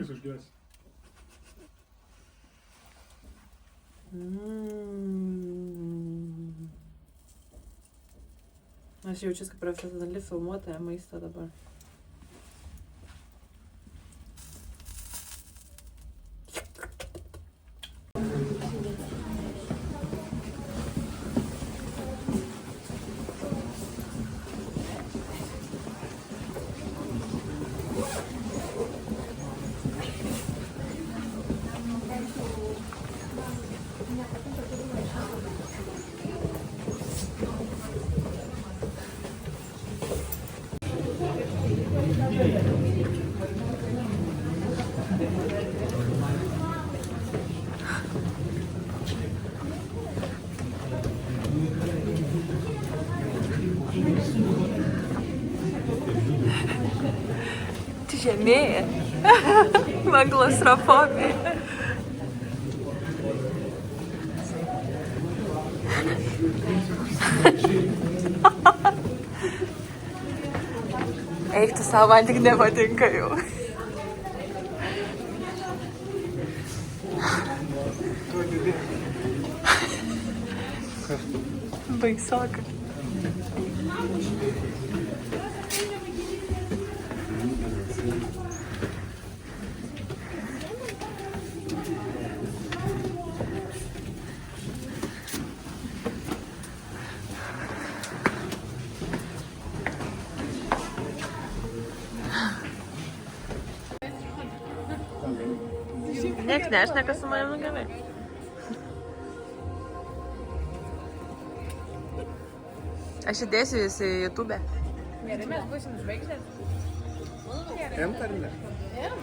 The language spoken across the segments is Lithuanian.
jis užges. Aš jaučiu kaip profesionali filmuotoja maisto dabar. Žemėja. Man klaustrofobija. Eik tu savo, man tik nepatinka jau. Baisoka. Nieks nešneka su manim gerai. Aš įdėsiu jūs į YouTube. Gerai, mes būsim žvaigždės. M ar ne? M.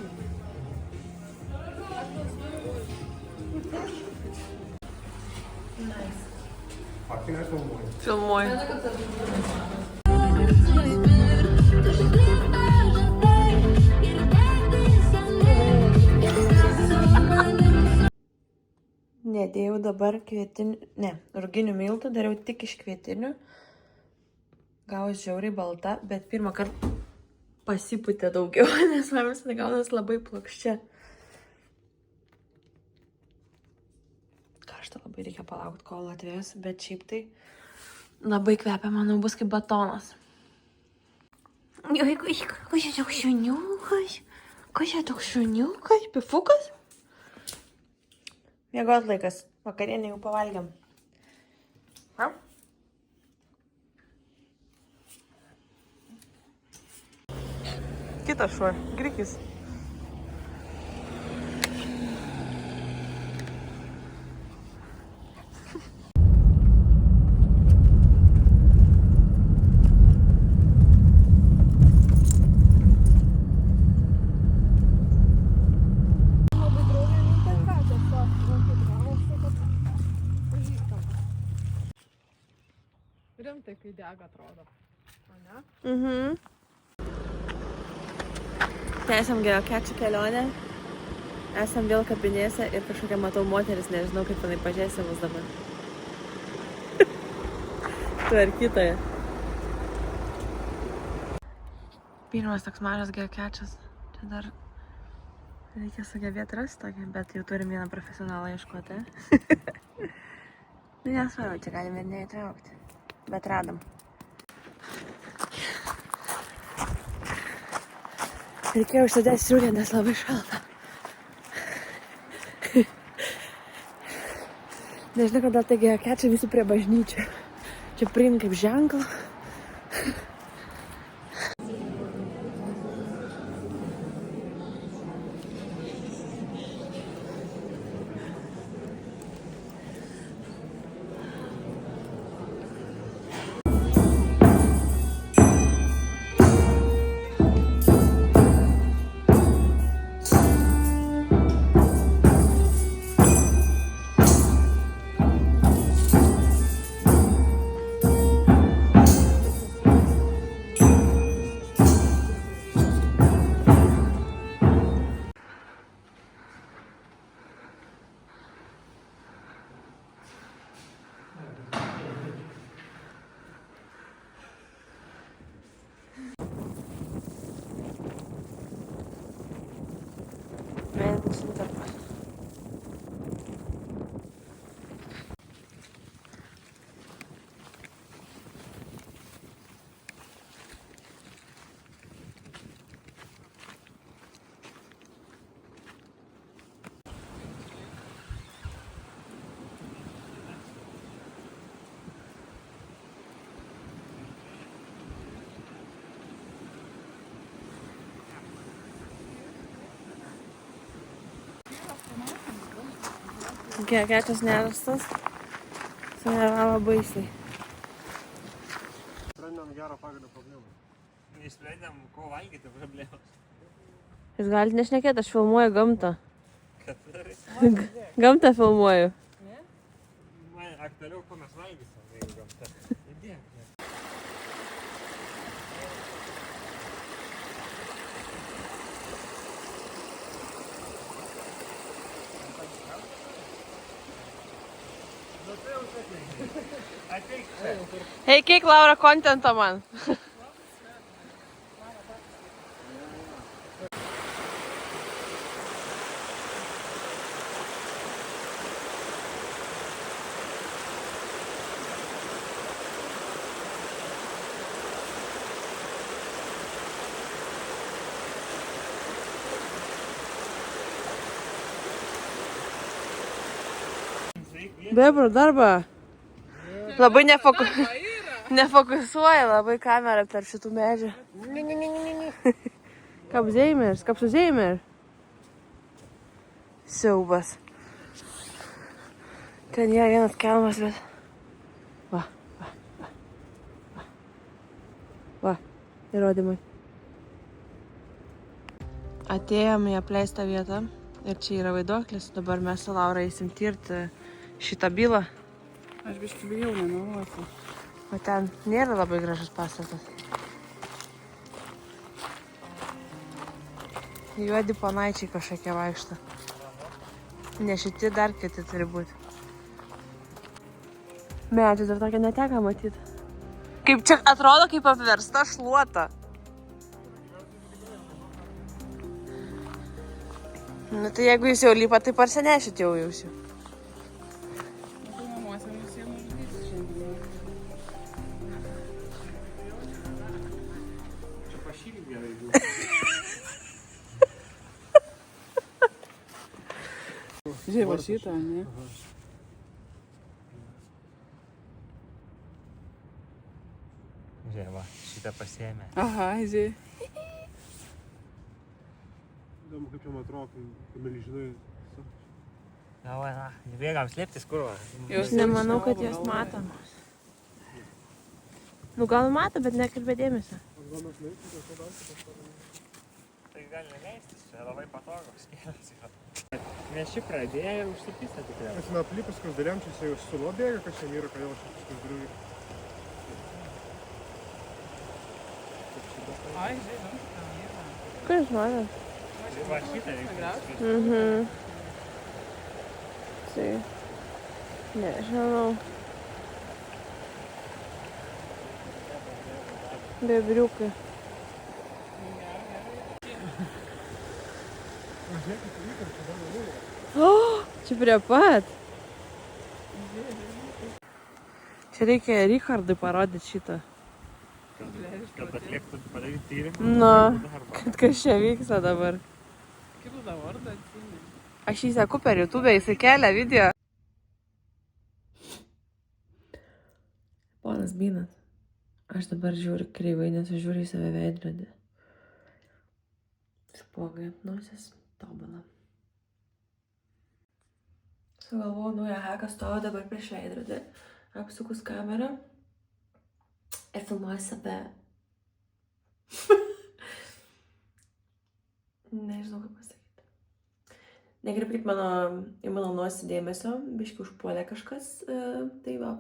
Faktinė filmuoja. Filmuoju. Nedėjau dabar kvietinių, ne, ruginių miltų, dariau tik iš kvietinių. Gavus žiauriai balta, bet pirmą kartą pasipūtė daugiau, nes man visada gaunas labai plokščia. Karštą labai reikia palaukti, kol atvės, bet šiaip tai labai kvepia, manau, bus kaip batonas. Kas čia toks šuniukas? Kas čia toks šuniukas? Pifukas? Miegot laikas. Vakarienę jau pavalgiam. Kitas šuo. Grikis. Rimtai, kai dega atrodo. Ane? Mhm. Tęsiam geokečių kelionę. Esam vėl kapinėse ir kažkokia matau moteris, nežinau kaip jinai pažiūrėsi mus dabar. Tvarkytoja. Pirmas toks mažas geokečias. Čia dar reikia sugebėti rasti tokį, bet jau turim vieną profesionalą ieškoti. Nesvarbu, čia galime ir neįtraukti. Bet radom. Reikėjo užsidėti striukę, nes labai šalta. Nežinau, kodėl tai geokečiai visi prie bažnyčių. Čia priim kaip ženklą. Kečias nerastas. Sunervavo baisiai. Sprendėm gerą pagrindą problemą. Neišsprendėm, ko valgyti problemos. Jūs galite nešnekėti, aš filmuoju gamtą. Kad darai? Gamtą filmuoju. Man aktualiau, ko mes valgysim, jeigu gamta. Įdėk. Ateik čia. Eik, Laura, kontentą man. Bebro darbą. Labai nefokusuoja labai kamerą per šitų medžių. Kapsuzeimer. Siaubas. Ten jie vienas kelmas, bet... Va, įrodymai. Atėjome į apleistą vietą ir čia yra vaiduoklis. Dabar mes su Laura eisim tirti šitą bylą. Aš biškai bijau, nemeluosiu. O ten nėra labai gražus pastatas. Juodi panaičiai kažkokie vaikšto. Ne šitie dar kiti turi būti. Medžių dar tokia neteka matyti. Kaip čia atrodo kaip apversta šluota. Nu tai jeigu jūs jau lipat, tai parsinešit jau jūs jau. Žiūrėk, va šitą, ne? Žiūrėk, va, šitą pasiėmė. Aha, žiūrėk. Įdomu, kaip jam atrodo, kai milžinai. Na, bėgam slėptis, kur va. Aš nemanau, kad jos matomos. Nu gal mato, bet nekreipia dėmesio. Tai gali neleistis, čia labai patogus kelias yra. Mes šį pradėję ir užsipistę tikrai. Mes aplipus skruzdėliam, čia jau sulo bėga, kas čia yra, kodėl aš skruzdėliu. Ai, žiūrėk, tam yra. Kur jūs matot? Va šitą reikia. Mhm. Tai. Nežinau. Bebriukai. O, čia prie pat. Čia reikia Richardui parodyti šitą. Kad atliektų padaryti tyrimą. Nu, kad kas čia vyksta dabar. Kaip tu tą vardą atsimeni? Aš jį seku per YouTube, jisai kelia video. Ponas Bynas, aš dabar žiūriu kreivai, nes aš žiūriu į save veidrodį. Spuogai ant nosies, tobula. Sugalvojau naują haką, stoviu dabar prieš veidrodį, apsukus kamerą ir filmuoju save. Nežinau, kaip pasakyti. Nekreipkit į mano nosį dėmesio, biški užpuolė kažkas. Tai va,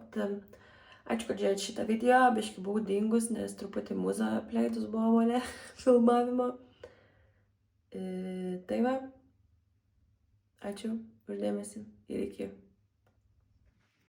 ačiū, kad žiūrėt šitą video, biški buvau dingus, nes truputį muzą apleidus buvo mane filmavimo. Tai va, ačiū už dėmesį ir iki.